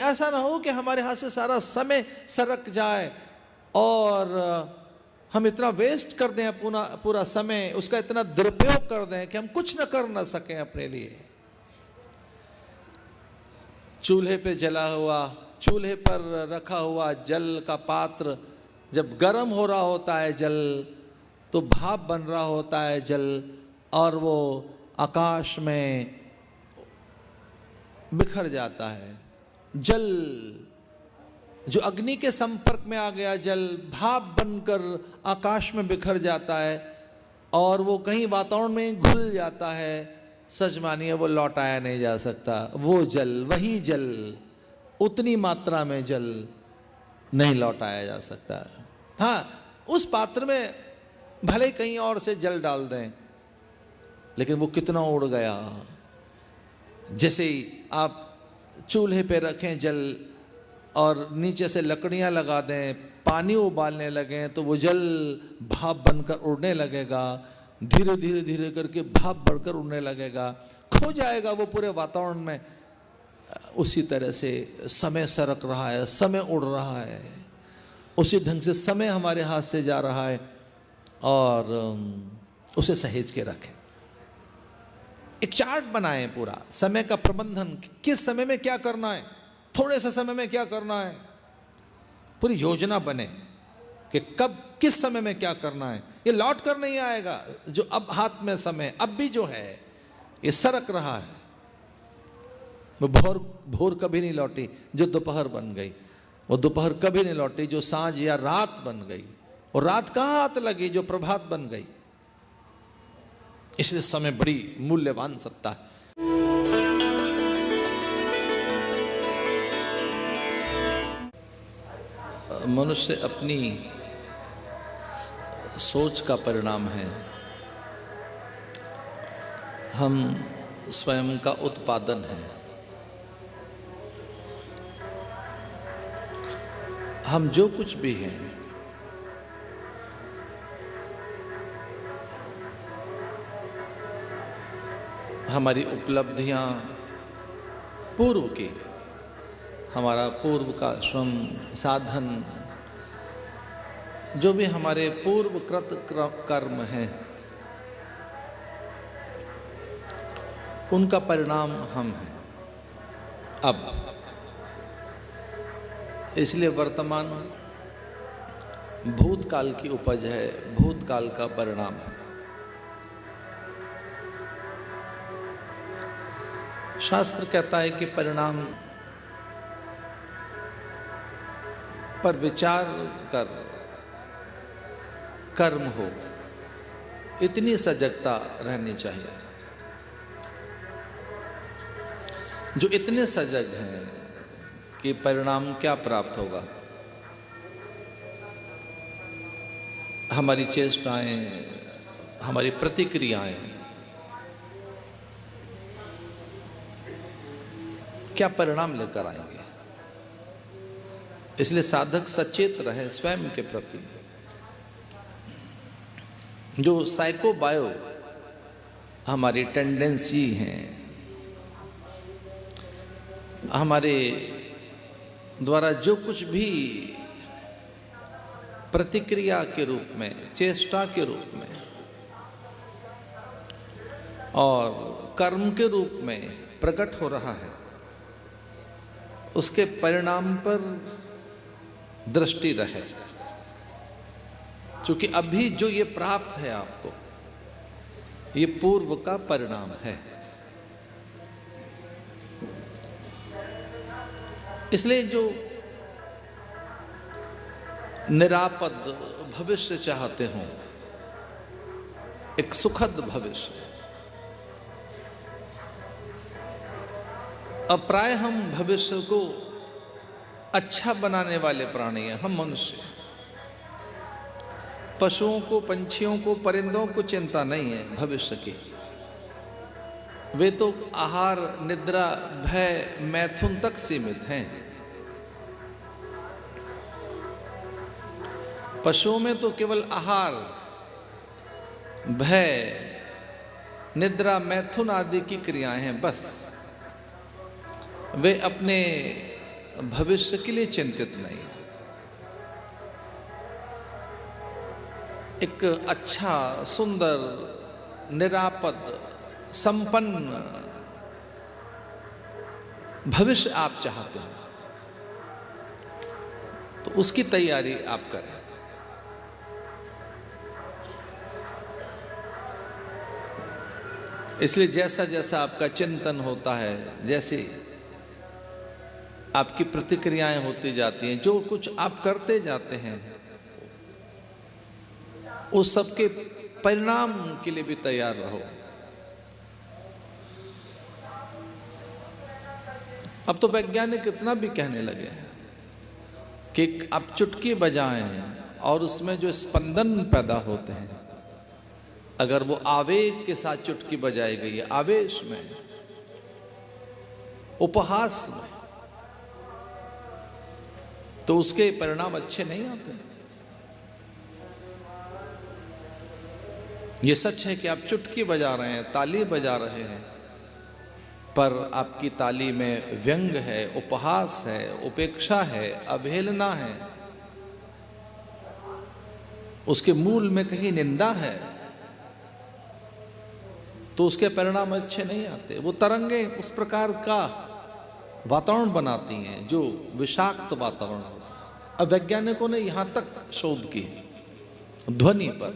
ऐसा ना हो कि हमारे हाथ से सारा समय सरक जाए और हम इतना वेस्ट कर दें पूरा पूरा समय, उसका इतना दुरुपयोग कर दें कि हम कुछ न कर ना सकें अपने लिए। चूल्हे पे जला हुआ, चूल्हे पर रखा हुआ जल का पात्र जब गर्म हो रहा होता है जल, तो भाप बन रहा होता है जल, और वो आकाश में बिखर जाता है। जल जो अग्नि के संपर्क में आ गया, जल भाप बनकर आकाश में बिखर जाता है और वो कहीं वातावरण में घुल जाता है। सच मानिए वो लौटाया नहीं जा सकता। वो जल, वही जल, उतनी मात्रा में जल नहीं लौटाया जा सकता। हाँ, उस पात्र में भले कहीं और से जल डाल दें, लेकिन वो कितना उड़ गया। जैसे ही आप चूल्हे पे रखें जल और नीचे से लकड़ियां लगा दें, पानी उबालने लगें, तो वो जल भाप बनकर उड़ने लगेगा। धीरे धीरे धीरे करके भाप बढ़कर उड़ने लगेगा, खो जाएगा वो पूरे वातावरण में। उसी तरह से समय सरक रहा है, समय उड़ रहा है, उसी ढंग से समय हमारे हाथ से जा रहा है। और उसे सहेज के रखें। एक चार्ट बनाएं पूरा समय का प्रबंधन, किस समय में क्या करना है, थोड़े से समय में क्या करना है। पूरी योजना बने कि कब किस समय में क्या करना है। ये लौट कर नहीं आएगा। जो अब हाथ में समय अब भी जो है ये सरक रहा है। वो भोर कभी नहीं लौटी जो दोपहर बन गई, वो दोपहर कभी नहीं लौटी जो सांझ या रात बन गई, और रात कहाँ हाथ लगी जो प्रभात बन गई। इसलिए समय बड़ी मूल्यवान सत्ता है। मनुष्य अपनी सोच का परिणाम है। हम स्वयं का उत्पादन है। हम जो कुछ भी हैं, हमारी उपलब्धियां पूर्व की, हमारा पूर्व का श्रम साधन, जो भी हमारे पूर्व कृत कर्म हैं, उनका परिणाम हम हैं अब। इसलिए वर्तमान भूतकाल की उपज है, भूतकाल का परिणाम है। शास्त्र कहता है कि परिणाम पर विचार कर कर्म हो, इतनी सजगता रहनी चाहिए। जो इतने सजग हैं कि परिणाम क्या प्राप्त होगा, हमारी चेष्टाएं, हमारी प्रतिक्रियाएं क्या परिणाम लेकर आएंगे। इसलिए साधक सचेत रहे स्वयं के प्रति। जो साइको बायो हमारी टेंडेंसी हैं, हमारे द्वारा जो कुछ भी प्रतिक्रिया के रूप में, चेष्टा के रूप में और कर्म के रूप में प्रकट हो रहा है, उसके परिणाम पर दृष्टि रहे। क्योंकि अभी जो ये प्राप्त है आपको, ये पूर्व का परिणाम है। इसलिए जो निरापद भविष्य चाहते हो, एक सुखद भविष्य, अब प्राय हम भविष्य को अच्छा बनाने वाले प्राणी हैं। हम मनुष्य, पशुओं को, पंछियों को, परिंदों को चिंता नहीं है भविष्य की। वे तो आहार, निद्रा, भय, मैथुन तक सीमित हैं। पशुओं में तो केवल आहार, भय, निद्रा, मैथुन आदि की क्रियाएं हैं बस। वे अपने भविष्य के लिए चिंतित नहीं। एक अच्छा, सुंदर, निरापद, संपन्न भविष्य आप चाहते हो तो उसकी तैयारी आप करें। इसलिए जैसा जैसा आपका चिंतन होता है, जैसे आपकी प्रतिक्रियाएं होती जाती हैं, जो कुछ आप करते जाते हैं, उस सबके परिणाम के लिए भी तैयार रहो। अब तो वैज्ञानिक इतना भी कहने लगे हैं कि आप चुटकी बजाएं और उसमें जो स्पंदन पैदा होते हैं, अगर वो आवेग के साथ चुटकी बजाई गई है, आवेश में, उपहास में, तो उसके परिणाम अच्छे नहीं आते। ये सच है कि आप चुटकी बजा रहे हैं, ताली बजा रहे हैं, पर आपकी ताली में व्यंग है, उपहास है, उपेक्षा है, अवहेलना है, उसके मूल में कहीं निंदा है, तो उसके परिणाम अच्छे नहीं आते। वो तरंगे उस प्रकार का वातावरण बनाती हैं जो विषाक्त वातावरण होता है। अब वैज्ञानिकों ने यहां तक शोध की ध्वनि पर,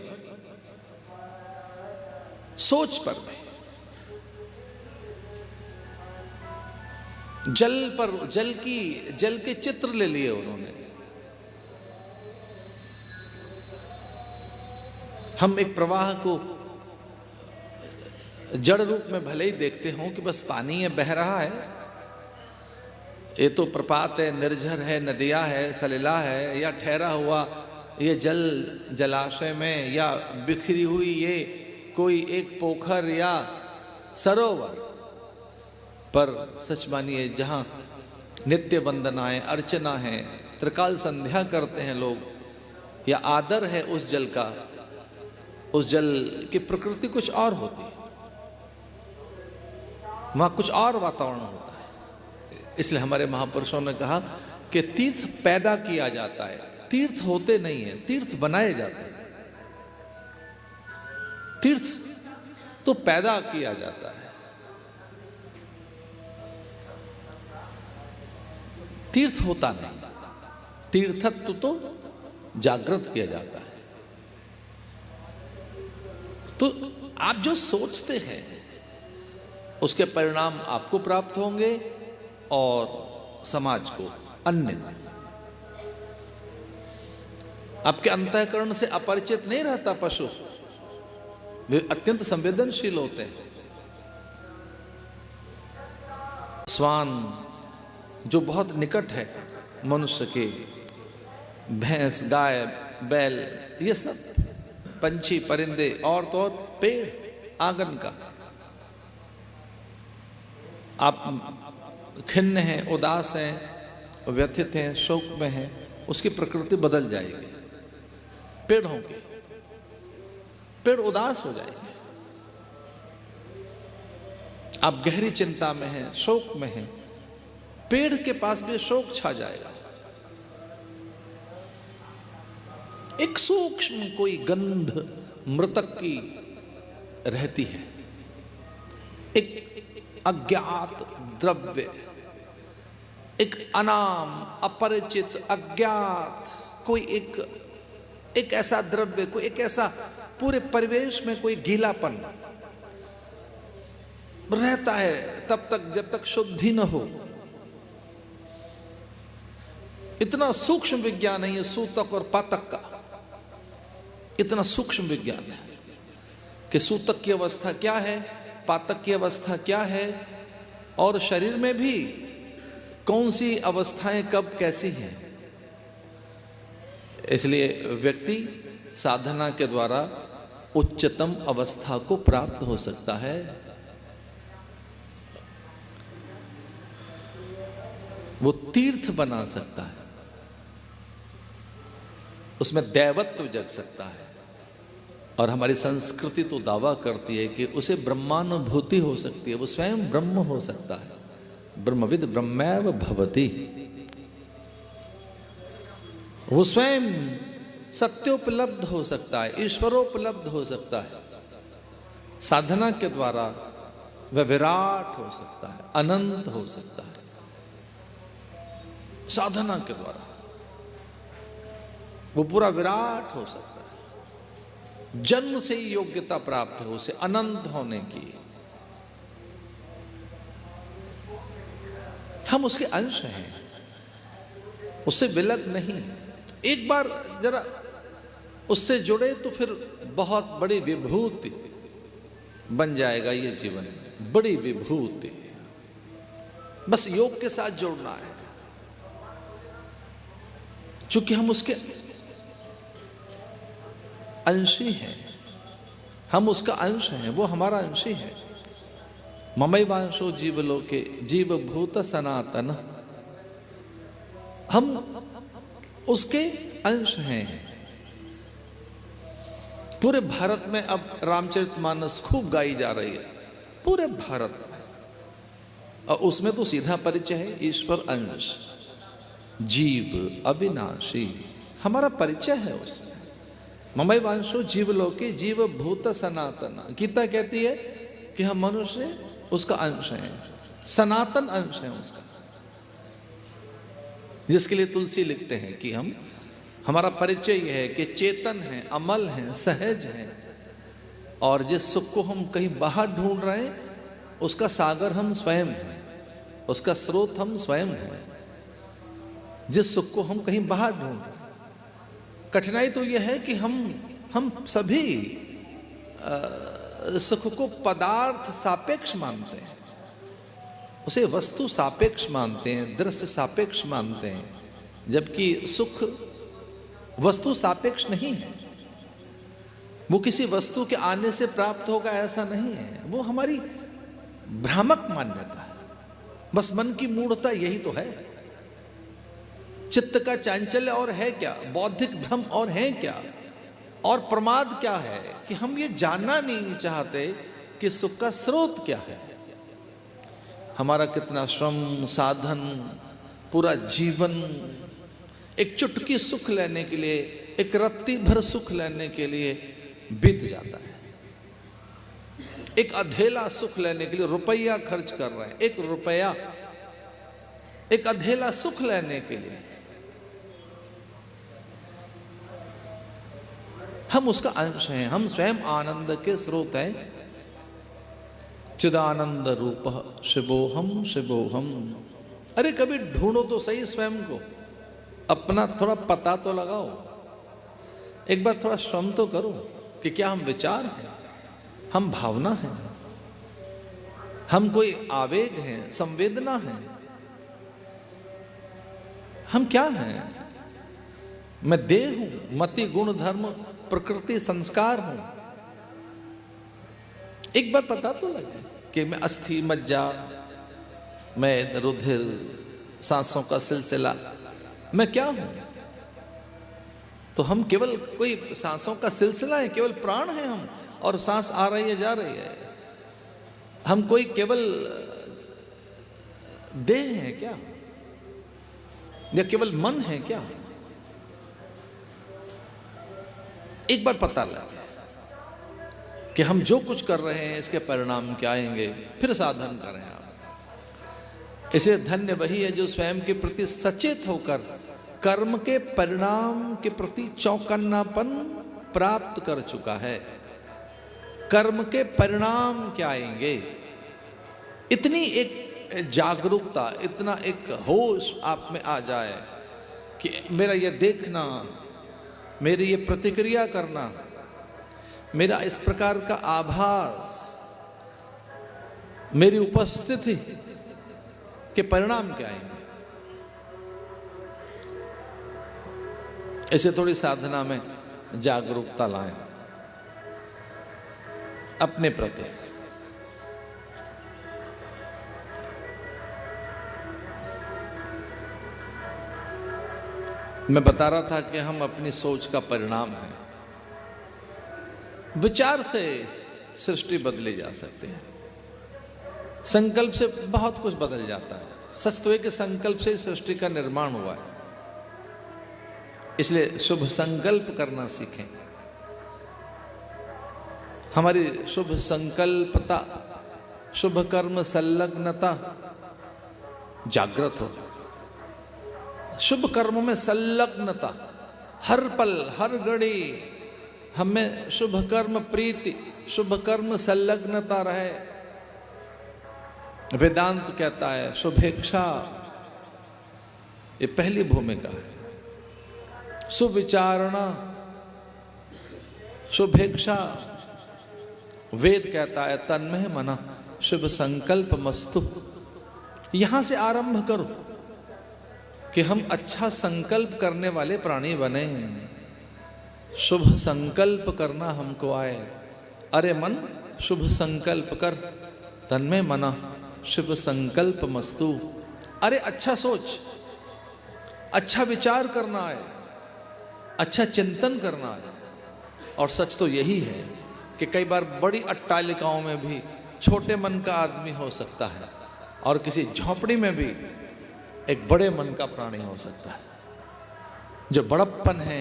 सोच पर भी, जल के चित्र ले लिए उन्होंने। हम एक प्रवाह को जड़ रूप में भले ही देखते हो कि बस पानी है, बह रहा है, ये तो प्रपात है, निर्झर है, नदियां है, सलिला है, या ठहरा हुआ ये जलाशय में, या बिखरी हुई ये कोई एक पोखर या सरोवर। पर सच मानिए, जहां नित्य वंदनाएं, अर्चना है, त्रिकाल संध्या करते हैं लोग, या आदर है उस जल का, उस जल की प्रकृति कुछ और होती है, वहां कुछ और वातावरण होता है। इसलिए हमारे महापुरुषों ने कहा कि तीर्थ पैदा किया जाता है, तीर्थ होते नहीं है, तीर्थ बनाए जाते हैं। तीर्थ तो पैदा किया जाता है, तीर्थ होता नहीं। तीर्थत्व तो जागृत किया जाता है। तो आप जो सोचते हैं उसके परिणाम आपको प्राप्त होंगे और समाज को, अन्य। आपके अंतःकरण से अपरिचित नहीं रहता पशु, वे अत्यंत संवेदनशील होते हैं। श्वान जो बहुत निकट है मनुष्य के, भैंस, गाय, बैल, ये सब पंछी, परिंदे, और तो और पेड़, आंगन का। आप खिन्न हैं, उदास हैं, व्यथित हैं, शोक में हैं, उसकी प्रकृति बदल जाएगी। पेड़ों के पेड़ उदास हो जाएंगे। आप गहरी चिंता में हैं, शोक में हैं, पेड़ के पास भी शोक छा जाएगा। एक सूक्ष्म कोई गंध मृतक की रहती है, एक अज्ञात द्रव्य, एक अनाम, अपरिचित, अज्ञात कोई एक ऐसा द्रव्य, कोई एक ऐसा, पूरे परिवेश में कोई गीलापन रहता है तब तक जब तक शुद्धि न हो। इतना सूक्ष्म विज्ञान है ये सूतक और पातक का, इतना सूक्ष्म विज्ञान है कि सूतक की अवस्था क्या है, पातक की अवस्था क्या है, और शरीर में भी कौन सी अवस्थाएं कब कैसी हैं। इसलिए व्यक्ति साधना के द्वारा उच्चतम अवस्था को प्राप्त हो सकता है। वो तीर्थ बना सकता है, उसमें दैवत्व जग सकता है। और हमारी संस्कृति तो दावा करती है कि उसे ब्रह्मानुभूति हो सकती है, वो स्वयं ब्रह्म हो सकता है। ब्रह्मविद ब्रह्मैव भवति। वो स्वयं सत्योपलब्ध हो सकता है, ईश्वरोपलब्ध हो सकता है। साधना के द्वारा वह विराट हो सकता है, अनंत हो सकता है। साधना के द्वारा वो पूरा विराट हो सकता है। जन्म से ही योग्यता प्राप्त है उसे अनंत होने की। हम उसके अंश हैं, उससे विलग नहीं है। एक बार जरा उससे जुड़े तो फिर बहुत बड़ी विभूति बन जाएगा ये जीवन, बड़ी विभूति। बस योग के साथ जोड़ना है, चूंकि हम उसके अंशी हैं, हम उसका अंश हैं, वो हमारा अंशी है। ममैवांशो जीवलोके जीवभूत सनातन, हम उसके अंश हैं। पूरे भारत में अब रामचरितमानस खूब गाई जा रही है, पूरे भारत में, और उसमें तो सीधा परिचय है ईश्वर अंश, जीव अविनाशी, हमारा परिचय है उसमें। ममैवांशो जीवलोके जीवभूत सनातन। गीता कहती है कि हम मनुष्य उसका अंश हैं, सनातन अंश है उसका। जिसके लिए तुलसी लिखते हैं कि हमारा परिचय यह है कि चेतन है, अमल है, सहज है, और जिस सुख को हम कहीं बाहर ढूंढ रहे हैं उसका सागर हम स्वयं हैं, उसका स्रोत हम स्वयं हैं। जिस सुख को हम कहीं बाहर ढूंढ रहे हैं, कठिनाई तो यह है कि हम सभी सुख को पदार्थ सापेक्ष मानते हैं, उसे वस्तु सापेक्ष मानते हैं, दृश्य सापेक्ष मानते हैं, जबकि सुख वस्तु सापेक्ष नहीं है। वो किसी वस्तु के आने से प्राप्त होगा ऐसा नहीं है, वो हमारी भ्रामक मान्यता है। बस मन की मूढ़ता यही तो है। चित्त का चांचल्य और है क्या, बौद्धिक भ्रम और है क्या, और प्रमाद क्या है कि हम ये जानना नहीं चाहते कि सुख का स्रोत क्या है। हमारा कितना श्रम, साधन, पूरा जीवन एक चुटकी सुख लेने के लिए, एक रत्ती भर सुख लेने के लिए बीत जाता है। एक अधेला सुख लेने के लिए रुपया खर्च कर रहे हैं, एक रुपया एक अधेला सुख लेने के लिए। हम उसका अंश हैं, हम स्वयं आनंद के स्रोत हैं। चिदानंद रूप शिवोहम शिवोहम। अरे कभी ढूंढो तो सही स्वयं को, अपना थोड़ा पता तो लगाओ, एक बार थोड़ा श्रम तो करो कि क्या हम विचार हैं, हम भावना हैं, हम कोई आवेग हैं, संवेदना हैं, हम क्या हैं। मैं देह हूं, मति गुण धर्म प्रकृति संस्कार हूं। एक बार पता तो लगे कि मैं अस्थि मज्जा, मैं रुधिर, सांसों का सिलसिला, मैं क्या हूं। तो हम केवल कोई सांसों का सिलसिला है, केवल प्राण है हम, और सांस आ रही है जा रही है। हम कोई केवल देह है क्या, या केवल मन है क्या। एक बार पता लगे कि हम जो कुछ कर रहे हैं इसके परिणाम क्या आएंगे, फिर साधन करें आप। इसे धन्य वही है जो स्वयं के प्रति सचेत होकर कर्म के परिणाम के प्रति चौकन्नापन प्राप्त कर चुका है। कर्म के परिणाम क्या आएंगे, इतनी एक जागरूकता, इतना एक होश आप में आ जाए कि मेरा ये देखना, मेरी ये प्रतिक्रिया करना, मेरा इस प्रकार का आभास, मेरी उपस्थिति के परिणाम क्या आएंगे। इसे थोड़ी साधना में जागरूकता लाएं अपने प्रति। मैं बता रहा था कि हम अपनी सोच का परिणाम हैं। विचार से सृष्टि बदली जा सकती है, संकल्प से बहुत कुछ बदल जाता है। सच तो है कि संकल्प से ही सृष्टि का निर्माण हुआ है। इसलिए शुभ संकल्प करना सीखें। हमारी शुभ संकल्पता, शुभ कर्म संलग्नता जागृत हो। शुभ कर्मों में संलग्नता, हर पल हर घड़ी हमें शुभ कर्म प्रीति, शुभ कर्म संलग्नता रहे। वेदांत कहता है शुभेच्छा, ये पहली भूमिका है। सुविचारणा, शुभेच्छा। वेद कहता है तन्मय मना शुभ संकल्प मस्तु। यहां से आरंभ करो कि हम अच्छा संकल्प करने वाले प्राणी बने। शुभ संकल्प करना हमको आए। अरे मन शुभ संकल्प कर, तन्मय मना शुभ संकल्प मस्तु। अरे अच्छा सोच, अच्छा विचार करना है, अच्छा चिंतन करना है। और सच तो यही है कि कई बार बड़ी अट्टालिकाओं में भी छोटे मन का आदमी हो सकता है और किसी झोपड़ी में भी एक बड़े मन का प्राणी हो सकता है। जो बड़प्पन है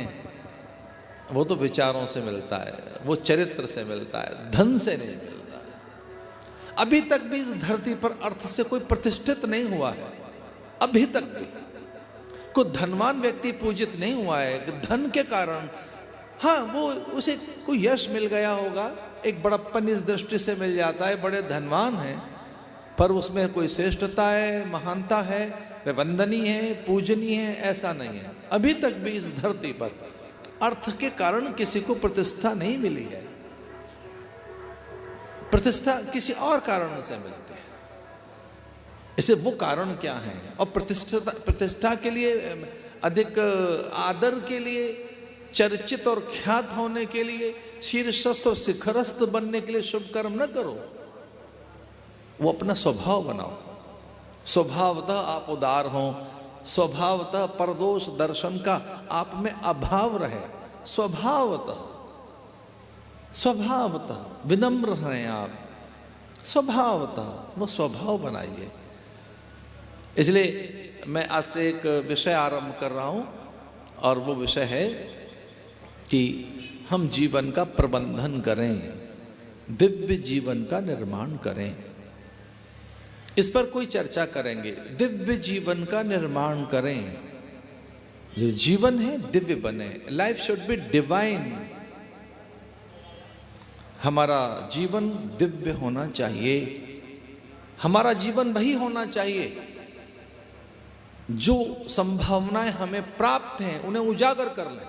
वो तो विचारों से मिलता है, वो चरित्र से मिलता है, धन से नहीं मिलता है। अभी तक भी इस धरती पर अर्थ से कोई प्रतिष्ठित नहीं हुआ है। अभी तक भी कोई धनवान व्यक्ति पूजित नहीं हुआ है धन के कारण। हाँ, वो उसे कोई यश मिल गया होगा, एक बड़प्पन इस दृष्टि से मिल जाता है, बड़े धनवान हैं, पर उसमें कोई श्रेष्ठता है, महानता है, वे वंदनीय है, पूजनीय है, ऐसा नहीं है। अभी तक भी इस धरती पर अर्थ के कारण किसी को प्रतिष्ठा नहीं मिली है। प्रतिष्ठा किसी और कारण से मिलती है। इसे वो कारण क्या है? और प्रतिष्ठा के लिए, अधिक आदर के लिए, चर्चित और ख्यात होने के लिए, शीर्षस्थ और शिखरस्थ बनने के लिए शुभ कर्म न करो। वो अपना स्वभाव बनाओ। स्वभावतः आप उदार हो, स्वभावतः परदोष दर्शन का आप में अभाव रहे। स्वभावतः विनम्र हैं आप, स्वभावतः वो स्वभाव बनाइए। इसलिए मैं आज से एक विषय आरंभ कर रहा हूं और वो विषय है कि हम जीवन का प्रबंधन करें, दिव्य जीवन का निर्माण करें। इस पर कोई चर्चा करेंगे। दिव्य जीवन का निर्माण करें, जो जीवन है दिव्य बने। Life should be divine. हमारा जीवन दिव्य होना चाहिए। हमारा जीवन वही होना चाहिए जो संभावनाएं हमें प्राप्त हैं उन्हें उजागर कर लें।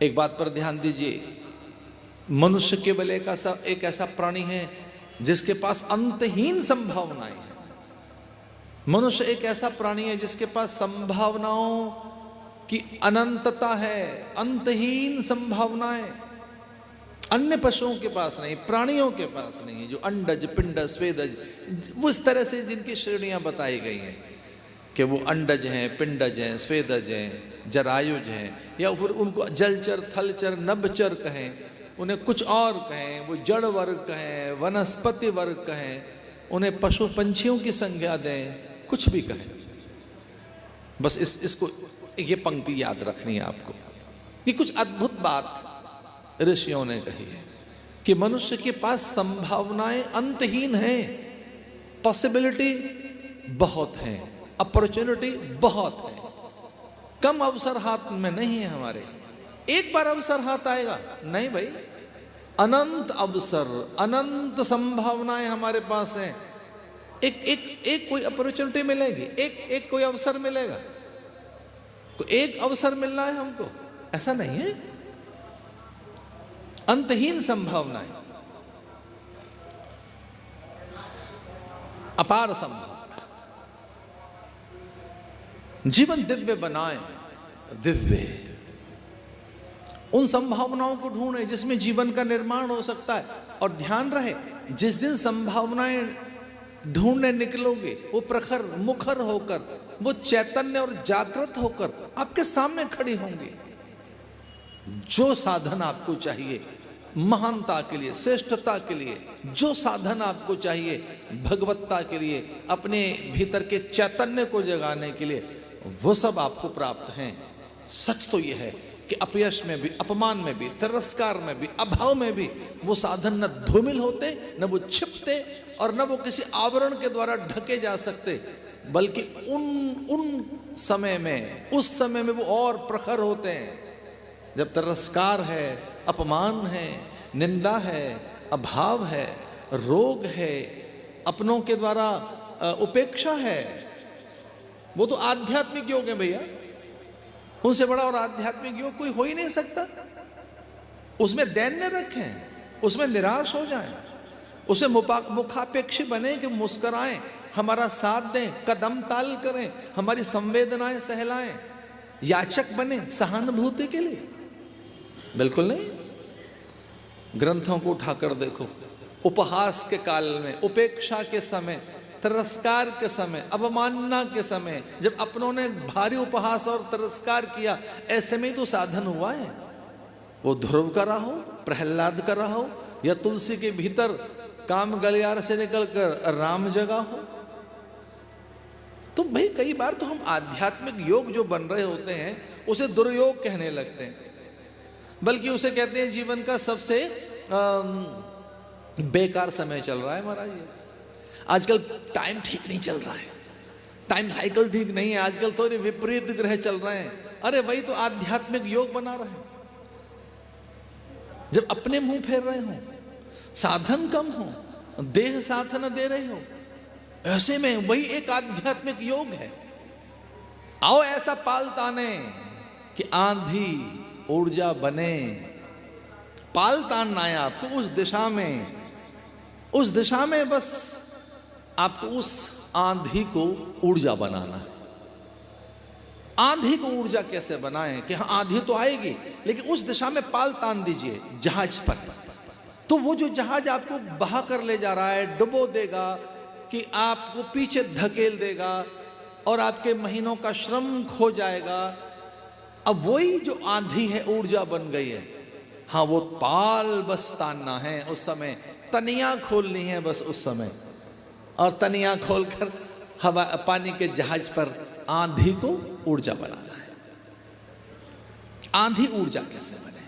एक बात पर ध्यान दीजिए, मनुष्य केवल एक ऐसा प्राणी है जिसके पास अंतहीन संभावनाएं हैं। मनुष्य एक ऐसा प्राणी है जिसके पास संभावनाओं की अनंतता है, अंतहीन संभावनाएं। अन्य पशुओं के पास नहीं, प्राणियों के पास नहीं, जो अंडज, पिंडज, स्वेदज, वो इस तरह से जिनकी श्रेणियां बताई गई हैं कि वो अंडज हैं, पिंडज हैं, स्वेदज हैं, जरायुज हैं, या फिर उनको जलचर, थलचर, नभचर कहें, उन्हें कुछ और कहें, वो जड़ वर्ग कहें, वनस्पति वर्ग कहें, उन्हें पशु पंछियों की संज्ञा दें, कुछ भी कहें। बस इसको ये पंक्ति याद रखनी है आपको। ये कुछ अद्भुत बात ऋषियों ने कही है कि मनुष्य के पास संभावनाएं अंतहीन हैं, पॉसिबिलिटी बहुत है, अपॉर्चुनिटी बहुत है। कम अवसर हाथ में नहीं है हमारे। एक बार अवसर हाथ आएगा, नहीं भाई, अनंत अवसर, अनंत संभावनाएं हमारे पास हैं। एक कोई अपॉर्चुनिटी मिलेगी, एक कोई अवसर मिलेगा, एक अवसर मिलना है हमको, ऐसा नहीं है। अंतहीन संभावनाएं, अपार संभावना। जीवन दिव्य बनाए, दिव्य उन संभावनाओं को ढूंढे जिसमें जीवन का निर्माण हो सकता है। और ध्यान रहे, जिस दिन संभावनाएं ढूंढने निकलोगे, वो प्रखर मुखर होकर, वो चैतन्य और जागृत होकर आपके सामने खड़ी होंगी। जो साधन आपको चाहिए महानता के लिए, श्रेष्ठता के लिए, जो साधन आपको चाहिए भगवत्ता के लिए, अपने भीतर के चैतन्य को जगाने के लिए, वो सब आपको प्राप्त हैं। सच तो यह है कि अपयश में भी, अपमान में भी, तिरस्कार में भी, अभाव में भी वो साधन न धूमिल होते, न वो छिपते, और न वो किसी आवरण के द्वारा ढके जा सकते, बल्कि उन समय में, उस समय में वो और प्रखर होते हैं जब तिरस्कार है, अपमान है, निंदा है, अभाव है, रोग है, अपनों के द्वारा उपेक्षा है। वो तो आध्यात्मिक योग है भैया, उनसे बड़ा और आध्यात्मिक योग कोई हो ही नहीं सकता। उसमें दैन्य रखें, उसमें निराश हो जाएं, उसे मुखापेक्षी बने कि मुस्कुराएं, हमारा साथ दें, कदम ताल करें, हमारी संवेदनाएं सहलाएं, याचक बने सहानुभूति के लिए? बिल्कुल नहीं। ग्रंथों को उठाकर देखो, उपहास के काल में, उपेक्षा के समय, तिरस्कार के समय, अवमानना के समय, जब अपनों ने भारी उपहास और तिरस्कार किया, ऐसे में ही तो साधन हुआ है। वो ध्रुव का रहा हो, प्रहलाद का रहा हो, या तुलसी के भीतर काम गलियार से निकलकर राम जगा हो। तो भाई कई बार तो हम आध्यात्मिक योग जो बन रहे होते हैं उसे दुर्योग कहने लगते हैं, बल्कि उसे कहते हैं जीवन का सबसे बेकार समय चल रहा है महाराज। आजकल टाइम ठीक नहीं चल रहा है, टाइम साइकिल ठीक नहीं है, आजकल थोड़े विपरीत ग्रह चल रहे हैं। अरे वही तो आध्यात्मिक योग बना रहे हैं। जब अपने मुंह फेर रहे हो, साधन कम हो, देह साथ न दे रहे हो, ऐसे में वही एक आध्यात्मिक योग है। आओ ऐसा पाल ताने कि आंधी ऊर्जा बने। पाल तानना है आपको उस दिशा में, उस दिशा में बस आपको उस आंधी को ऊर्जा बनाना है। आंधी को ऊर्जा कैसे बनाएं कि हाँ आंधी तो आएगी, लेकिन उस दिशा में पाल तान दीजिए जहाज पर। तो वो जो जहाज आपको बहा कर ले जा रहा है, डुबो देगा, कि आपको पीछे धकेल देगा और आपके महीनों का श्रम खो जाएगा। अब वही जो आंधी है ऊर्जा बन गई है। हाँ वो पाल बस तानना है उस समय, तनियां खोलनी है बस उस समय, और तनियां खोलकर हवा पानी के जहाज पर आंधी को ऊर्जा बनाना है। आंधी ऊर्जा कैसे बने?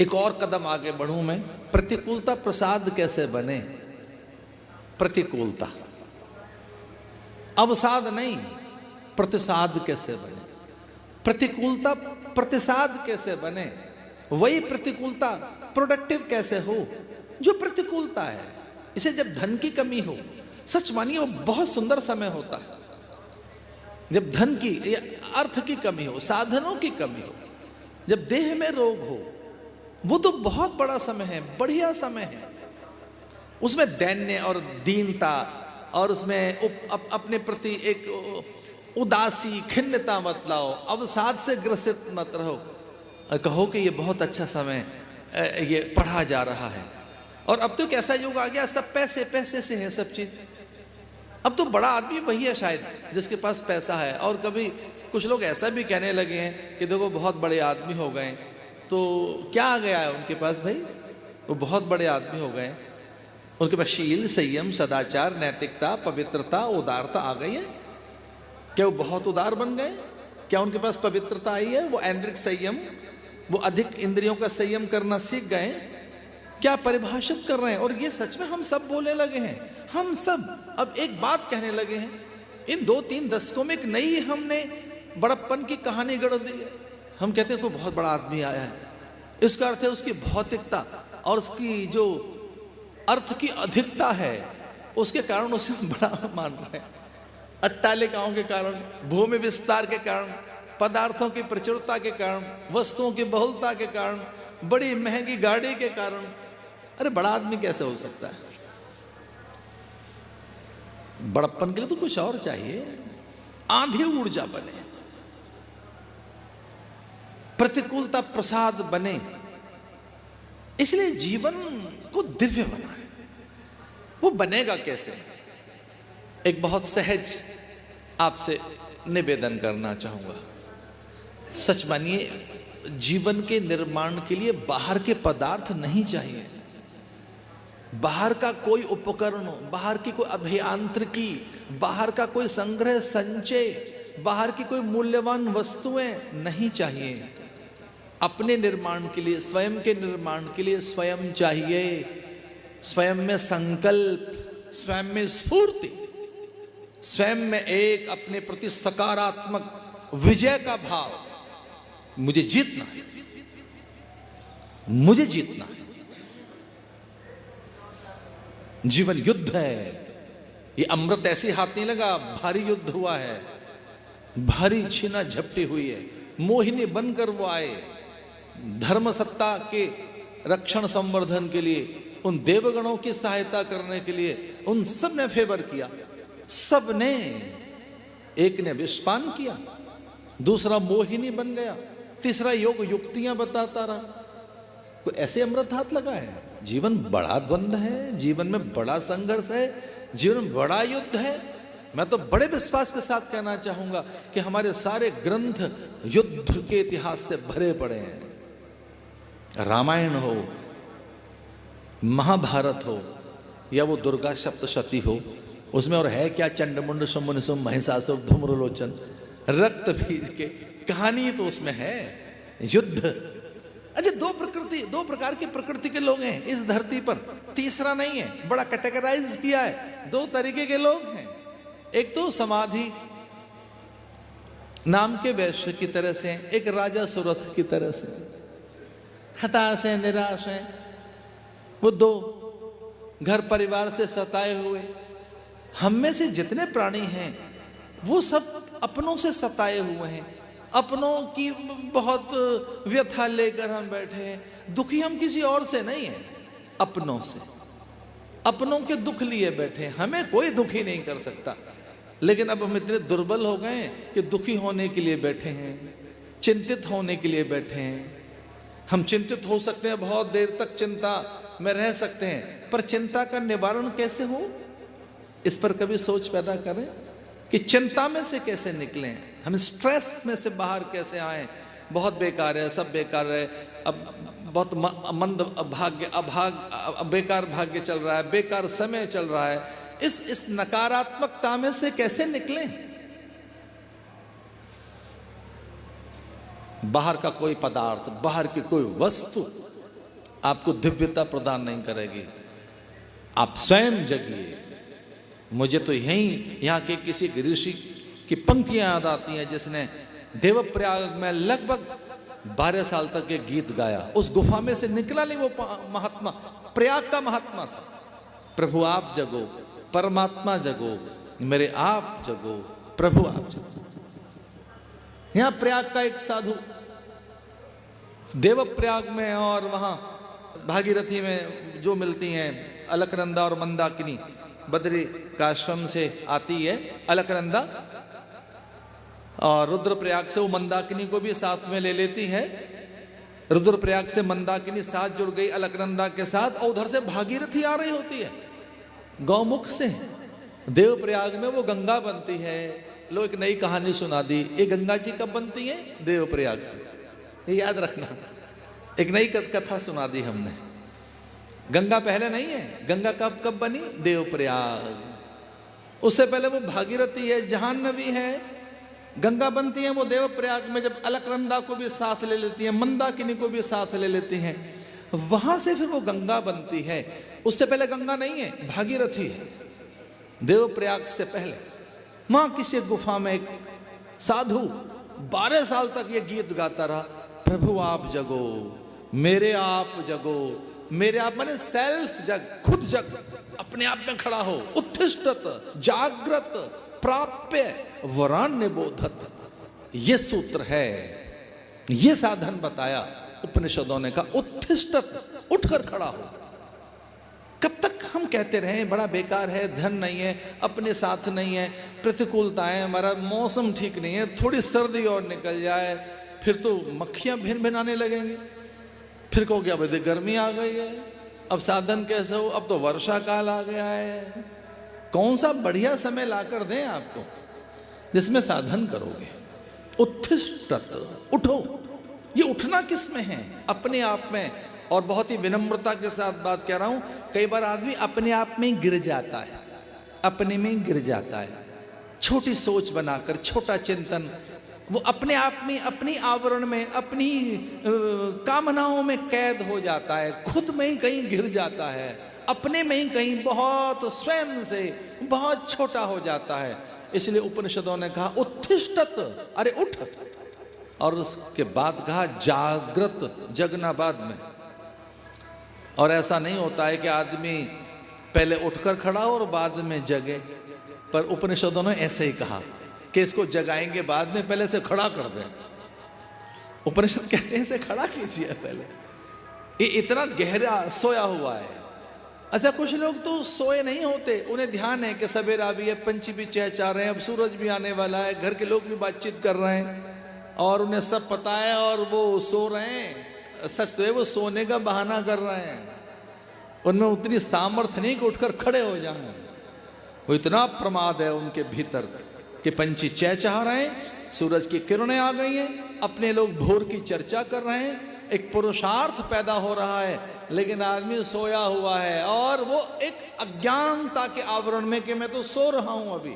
एक और कदम आगे बढ़ूं मैं, प्रतिकूलता प्रसाद कैसे बने? प्रतिकूलता अवसाद नहीं, प्रतिसाद कैसे बने? प्रतिकूलता प्रतिसाद कैसे बने? वही प्रतिकूलता प्रोडक्टिव कैसे हो? जो प्रतिकूलता है, इसे जब धन की कमी हो, सच मानिए वो बहुत सुंदर समय होता है। जब धन की या अर्थ की कमी हो, साधनों की कमी हो, जब देह में रोग हो, वो तो बहुत बड़ा समय है, बढ़िया समय है। उसमें दैन्य और दीनता और उसमें अपने प्रति एक उदासी, खिन्नता मत लाओ, अवसाद से ग्रसित मत रहो। कहो कि ये बहुत अच्छा समय, ये पढ़ा जा रहा है। और अब तो कैसा युग आ गया, सब पैसे पैसे से है सब चीज। अब तो बड़ा आदमी वही है शायद जिसके पास पैसा है। और कभी कुछ लोग ऐसा भी कहने लगे हैं कि देखो बहुत बड़े आदमी हो गए, तो क्या आ गया है उनके पास भाई? वो बहुत बड़े आदमी हो गए, उनके पास शील, संयम, सदाचार, नैतिकता, पवित्रता, उदारता आ गई है। क्या वो बहुत उदार बन गए? क्या उनके पास पवित्रता आई है? वो ऐन्द्रिक संयम, वो अधिक इंद्रियों का संयम करना सीख गए? क्या परिभाषित कर रहे हैं? और ये सच में हम सब बोलने लगे हैं। हम सब अब एक बात कहने लगे हैं। इन 2-3 दशकों में एक नई हमने बड़प्पन की कहानी गढ़ दी है। हम कहते हैं कोई बहुत बड़ा आदमी आया है, इसका अर्थ है उसकी भौतिकता और उसकी जो अर्थ की अधिकता है, उसके कारण उसे हम बड़ा मान रहे हैं। अट्टालिकाओं के कारण, भूमि विस्तार के कारण, पदार्थों की प्रचुरता के कारण, वस्तुओं की बहुलता के कारण, बड़ी महंगी गाड़ी के कारण। अरे बड़ा आदमी कैसे हो सकता है? बड़प्पन के लिए तो कुछ और चाहिए। आंधी ऊर्जा बने, प्रतिकूलता प्रसाद बने, इसलिए जीवन को दिव्य बनाए। वो बनेगा कैसे? एक बहुत सहज आपसे निवेदन करना चाहूंगा। सच मानिए, जीवन के निर्माण के लिए बाहर के पदार्थ नहीं चाहिए। बाहर का कोई उपकरण, बाहर की कोई अभियांत्रिकी, बाहर का कोई संग्रह संचय बाहर की कोई मूल्यवान वस्तुएं नहीं चाहिए। अपने निर्माण के लिए, स्वयं के निर्माण के लिए स्वयं चाहिए। स्वयं में संकल्प, स्वयं में स्फूर्ति, स्वयं में एक अपने प्रति सकारात्मक विजय का भाव। मुझे जीतना है, मुझे जीतना है। जीवन युद्ध है। ये अमृत ऐसे हाथ नहीं लगा, भारी युद्ध हुआ है, भारी छीना झपटी हुई है। मोहिनी बनकर वो आए धर्म सत्ता के रक्षण संवर्धन के लिए, उन देवगणों की सहायता करने के लिए। उन सब ने फेवर किया, सब ने। एक ने विषपान किया, दूसरा मोहिनी बन गया, तीसरा योग युक्तियां बताता रहा। कोई ऐसे अमृत हाथ लगा है? जीवन बड़ा द्वंद्व है, जीवन में बड़ा संघर्ष है, जीवन में बड़ा युद्ध है। मैं तो बड़े विश्वास के साथ कहना चाहूंगा कि हमारे सारे ग्रंथ युद्ध के इतिहास से भरे पड़े हैं। रामायण हो, महाभारत हो, या वो दुर्गा सप्तशती हो, उसमें और है क्या, चंडमुंड शुंभ निशुंभ महिषासुर धूम्रलोचन, रक्त बीज के कहानी तो उसमें है। युद्ध। अच्छा, दो प्रकार की प्रकृति के लोग हैं इस धरती पर, तीसरा नहीं है। बड़ा कैटेगराइज किया है, दो तरीके के लोग हैं। एक तो समाधि नाम के वैश्य की तरह से, एक राजा सुरथ की तरह से, हताश है, निराश है। वो दो घर परिवार से सताए हुए। हम में से जितने प्राणी हैं वो सब अपनों से सताए हुए हैं, अपनों की बहुत व्यथा लेकर हम बैठे हैं। दुखी हम किसी और से नहीं है, अपनों से, अपनों के दुख लिए बैठे हैं। हमें कोई दुखी नहीं कर सकता, लेकिन अब हम इतने दुर्बल हो गए हैं कि दुखी होने के लिए बैठे हैं, चिंतित होने के लिए बैठे हैं। हम चिंतित हो सकते हैं, बहुत देर तक चिंता में रह सकते हैं, पर चिंता का निवारण कैसे हो, इस पर कभी सोच पैदा करें कि चिंता में से कैसे निकलें, हम स्ट्रेस में से बाहर कैसे आए। बहुत बेकार है, सब बेकार है, अब बहुत मंद भाग्य, बेकार भाग्य चल रहा है, बेकार समय चल रहा है। इस नकारात्मकता में से कैसे निकलें? बाहर का कोई पदार्थ, बाहर की कोई वस्तु आपको दिव्यता प्रदान नहीं करेगी। आप स्वयं जगिए। मुझे तो यहाँ के किसी ऋषि की पंक्तियां याद आती हैं, जिसने देवप्रयाग में लगभग 12 साल तक ये गीत गाया। उस गुफा में से निकला नहीं वो महात्मा। प्रयाग का महात्मा था। प्रभु आप जगो, परमात्मा जगो, मेरे आप जगो, प्रभु आप जगो। यहां प्रयाग का एक साधु देवप्रयाग में, और वहां भागीरथी में जो मिलती हैं अलकनंदा और मंदाकिनी, बद्री का आश्रम से आती है अलकनंदा, और रुद्रप्रयाग से वो मंदाकिनी को भी साथ में ले लेती है। रुद्रप्रयाग से मंदाकिनी साथ जुड़ गई अलकनंदा के साथ, और उधर से भागीरथी आ रही होती है गौमुख से। देवप्रयाग में वो गंगा बनती है। लो एक नई कहानी सुना दी। ये गंगा जी कब बनती है? देवप्रयाग से, ये याद रखना। एक नई कथा सुना दी हमने। गंगा पहले नहीं है, गंगा कब बनी? देवप्रयाग। उससे पहले वो भागीरथी है, जाह्नवी है। गंगा बनती है वो देवप्रयाग में, जब अलकनंदा को भी साथ ले लेती है, मंदाकिनी को भी साथ ले लेती हैं, वहां से फिर वो गंगा बनती है। उससे पहले गंगा नहीं है, भागीरथी है। देवप्रयाग से पहले वहां किसी गुफा में एक साधु 12 साल तक ये गीत गाता रहा, प्रभु आप जगो, मेरे आप जगो। मेरे आप माने सेल्फ जग, खुद जग, अपने आप में खड़ा हो। उत्तिष्ठत जागृत प्राप्य वरान्य बोधत, ये सूत्र है, ये साधन बताया उपनिषदों ने। कहा उत्तिष्ठत, उठकर खड़ा हो। कब तक हम कहते रहे बड़ा बेकार है, धन नहीं है, अपने साथ नहीं है, प्रतिकूलताएं, हमारा मौसम ठीक नहीं है, थोड़ी सर्दी और निकल जाए फिर तो मक्खियां भिन भिनाने लगेंगे। फिर कहोगे अब गर्मी आ गई है, अब साधन कैसे हो, अब तो वर्षा काल आ गया है। कौन सा बढ़िया समय लाकर दें आपको जिसमें साधन करोगे? उत्तिष्ठत, उठो। ये उठना किस में है? अपने आप में। और बहुत ही विनम्रता के साथ बात कह रहा हूं, कई बार आदमी अपने आप में गिर जाता है, अपने में गिर जाता है। छोटी सोच बनाकर, छोटा चिंतन, वो अपने आप में, अपनी आवरण में, अपनी कामनाओं में कैद हो जाता है, खुद में ही कहीं घिर जाता है, अपने में ही कहीं बहुत स्वयं से बहुत छोटा हो जाता है। इसलिए उपनिषदों ने कहा उत्तिष्ठत, अरे उठ, और उसके बाद कहा जागृत, जगना बाद में। और ऐसा नहीं होता है कि आदमी पहले उठकर खड़ा हो और बाद में जगे, पर उपनिषदों ने ऐसे ही कहा कि इसको जगाएंगे बाद में, पहले से खड़ा कर दें। उपनिषद कहते हैं इसे खड़ा कीजिए पहले, ये इतना गहरा सोया हुआ है। अच्छा, कुछ लोग तो सोए नहीं होते, उन्हें ध्यान है कि सवेरा भी है, पंछी भी चहचहा रहे हैं, अब सूरज भी आने वाला है, घर के लोग भी बातचीत कर रहे हैं और उन्हें सब पता है और वो सो रहे हैं। सच तो है वो सोने का बहाना कर रहे हैं, उनमें उतनी सामर्थ्य नहीं कि उठकर खड़े हो जाएं। वो इतना प्रमाद है उनके भीतर कि पंछी चहचहा रहे हैं, सूरज की किरणें आ गई हैं, अपने लोग भोर की चर्चा कर रहे हैं, एक पुरुषार्थ पैदा हो रहा है, लेकिन आदमी सोया हुआ है और वो एक अज्ञानता के आवरण में कि मैं तो सो रहा हूं अभी।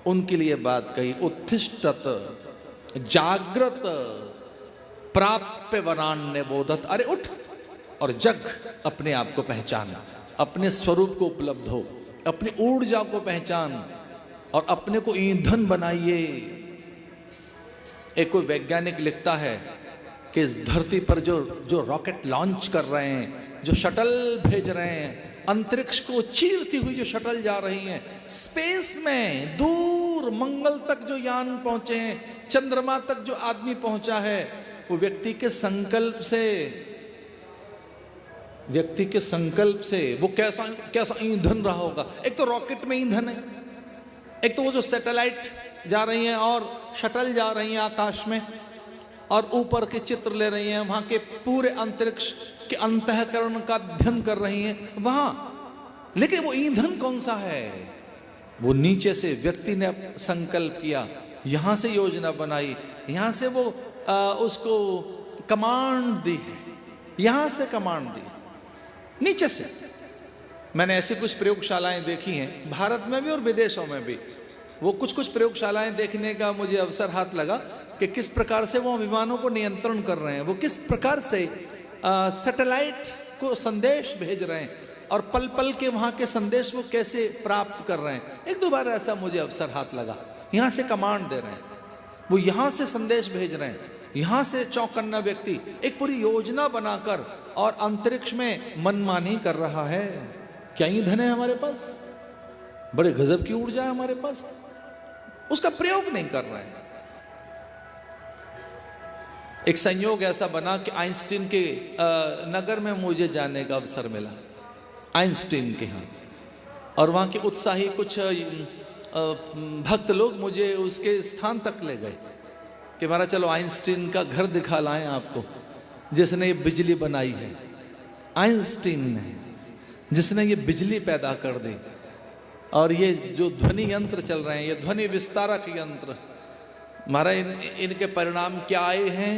उनके लिए बात कही उत्तिष्ठत, जागृत, प्राप्य वरान्य बोधत, अरे उठ और जग, अपने आप को पहचान, अपने स्वरूप को उपलब्ध हो, अपनी ऊर्जा को पहचान और अपने को ईंधन बनाइए। एक कोई वैज्ञानिक लिखता है कि इस धरती पर जो रॉकेट लॉन्च कर रहे हैं, जो शटल भेज रहे हैं, अंतरिक्ष को चीरती हुई जो शटल जा रही हैं, स्पेस में दूर मंगल तक जो यान पहुंचे हैं, चंद्रमा तक जो आदमी पहुंचा है, वो व्यक्ति के संकल्प से वो कैसा ईंधन रहा होगा। एक तो रॉकेट में ईंधन है, एक तो वो जो सैटेलाइट जा रही हैं और शटल जा रही हैं आकाश में और ऊपर के चित्र ले रही हैं, वहां के पूरे अंतरिक्ष के अंतःकरण का अध्ययन कर रही हैं वहां। लेकिन वो ईंधन कौन सा है? वो नीचे से व्यक्ति ने संकल्प किया, यहां से योजना बनाई, यहां से वो उसको कमांड दी है, यहां से कमांड दी नीचे से। मैंने ऐसी कुछ प्रयोगशालाएं देखी हैं भारत में भी और विदेशों में भी। वो कुछ प्रयोगशालाएं देखने का मुझे अवसर हाथ लगा कि किस प्रकार से वो विमानों को नियंत्रण कर रहे हैं, वो किस प्रकार से सैटेलाइट को संदेश भेज रहे हैं और पल पल के वहाँ के संदेश वो कैसे प्राप्त कर रहे हैं। एक दो बार ऐसा मुझे अवसर हाथ लगा, यहाँ से कमांड दे रहे हैं, वो यहाँ से संदेश भेज रहे हैं, यहाँ से चौकन्ना व्यक्ति एक पूरी योजना बनाकर और अंतरिक्ष में मनमानी कर रहा है। क्या ईंधन है हमारे पास, बड़े गजब की ऊर्जा है हमारे पास, उसका प्रयोग नहीं कर रहा है। एक संयोग ऐसा बना कि आइंस्टीन के नगर में मुझे जाने का अवसर मिला, आइंस्टीन के यहाँ, और वहाँ के उत्साही कुछ भक्त लोग मुझे उसके स्थान तक ले गए कि महाराज चलो आइंस्टीन का घर दिखा लाएं आपको, जिसने ये बिजली बनाई है, आइंस्टीन ने, जिसने ये बिजली पैदा कर दी। और ये जो ध्वनि यंत्र चल रहे हैं, ये ध्वनि विस्तारक यंत्र, महाराज इनके परिणाम क्या आए हैं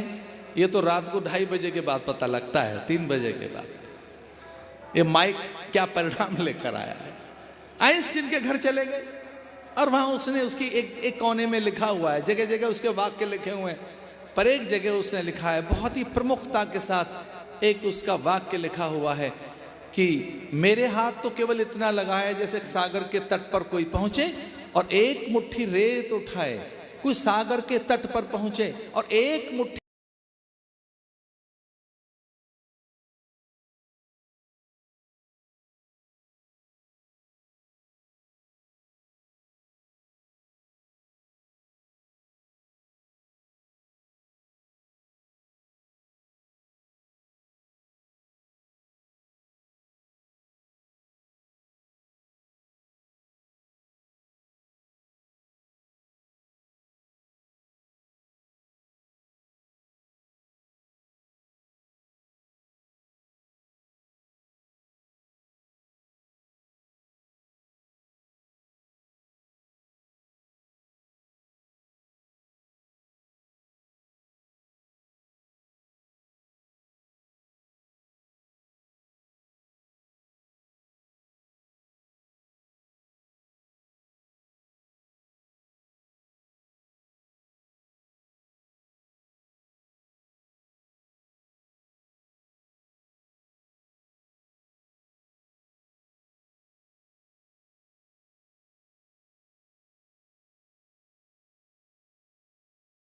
ये तो रात को 2:30 बजे के बाद पता लगता है, 3 बजे के बाद। ये माइक क्या परिणाम लेकर आया है। आइंस्टीन के घर चले गए और वहां उसने उसकी एक कोने में लिखा हुआ है, जगह जगह उसके वाक्य लिखे हुए हैं, पर एक जगह उसने लिखा है बहुत ही प्रमुखता के साथ, एक उसका वाक्य लिखा हुआ है कि मेरे हाथ तो केवल इतना लगा है जैसे सागर के तट पर कोई पहुंचे और एक मुट्ठी रेत उठाए, कोई सागर के तट पर पहुंचे और एक मुट्ठी